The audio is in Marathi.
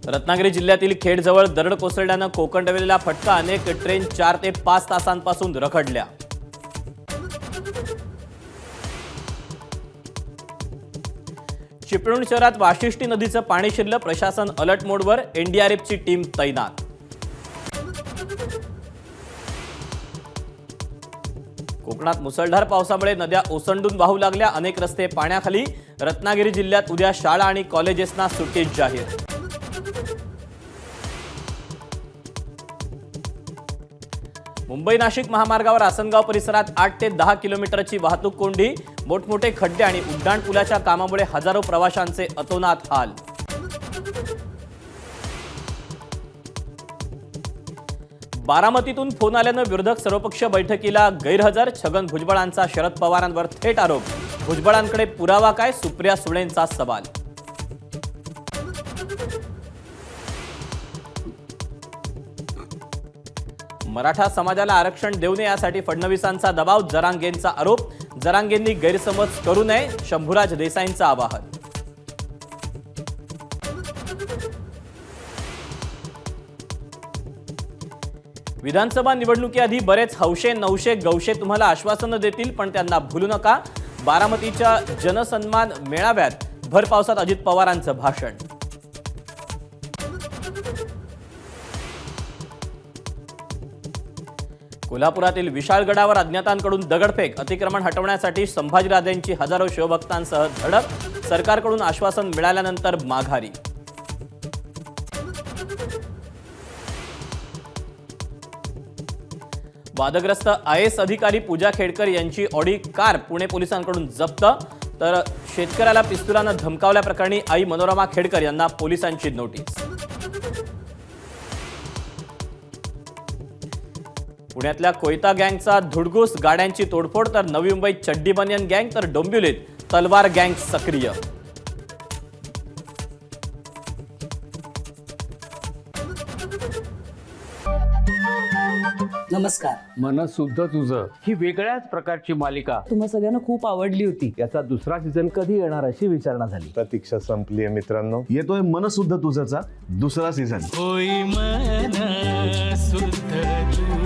रत्नागिरी जिल्ह्यातील खेडजवळ दरड कोसळल्यानं कोकण रेल्वेला फटका. अनेक ट्रेन 4 ते 5 तासांपासून रखडल्या. चिपळूण शहरात वाशिष्ठी नदीचं पाणी शिरलं. प्रशासन अलर्ट मोडवर. एनडीआरएफची टीम तैनात. कोकणात मुसळधार पावसामुळे नद्या ओसंडून वाहू लागल्या. अनेक रस्ते पाण्याखाली. रत्नागिरी जिल्ह्यात उद्या शाळा आणि कॉलेजेसना सुट्टी जाहीर. मुंबई नाशिक महामार्गावर आसनगाव परिसरात 8 ते 10 किलोमीटरची वाहतूक कोंडी. मोठमोठे खड्डे आणि उड्डाण पुलाच्या कामामुळे हजारो प्रवाशांचे अतोनात हाल. बारामतीतून फोन आल्यानं विरोधक सर्वपक्षीय बैठकीला गैरहजर. छगन भुजबळांचा शरद पवारांवर थेट आरोप. भुजबळांकडे पुरावा काय? सुप्रिया सुळेंचा सवाल. मराठा समाजाला आरक्षण देऊ नये यासाठी फडणवीसांचा दबाव. जरांगेंचा आरोप. जरांगेंनी गैरसमज करू नये. शंभूराज देसाईंचं आवाहन. विधानसभा निवडणुकीआधी बरेच हौशे नवशे गौशे तुम्हाला आश्वासनं देतील, पण त्यांना भूलू नका. बारामतीच्या जनसन्मान मेळाव्यात भर पावसात अजित पवारांचं भाषण. कोल्हापुरातील विशाळगडावर अज्ञातांकडून दगडफेक. अतिक्रमण हटवण्यासाठी संभाजीराजेंची हजारो शिवभक्तांसह धडक. सरकारकडून आश्वासन मिळाल्यानंतर माघारी. वादग्रस्त आयएएस अधिकारी पूजा खेडकर यांची ऑडी कार पुणे पोलिसांकडून जप्त. तर शेतकऱ्याला पिस्तुलानं धमकावल्याप्रकरणी आई मनोरमा खेडकर यांना पोलिसांची नोटीस. पुण्यातल्या कोयता गँगचा धुडगूस. गाड्यांची तोडफोड. तर नवी मुंबईत चड्डी बनियन गँग. तर डोंबिवलीत तलवार गँग सक्रिय. नमस्कार. मनसुद्धा तुझं ही वेगळ्याच प्रकारची मालिका तुम्हा सगळ्यांना खूप आवडली होती. याचा दुसरा सीझन कधी येणार अशी विचारणा झाली. प्रतीक्षा संपलीये मित्रांनो. येतोय मनसुद्धा तुझाचा दुसरा सीझन. होई मन सुद्धा तू.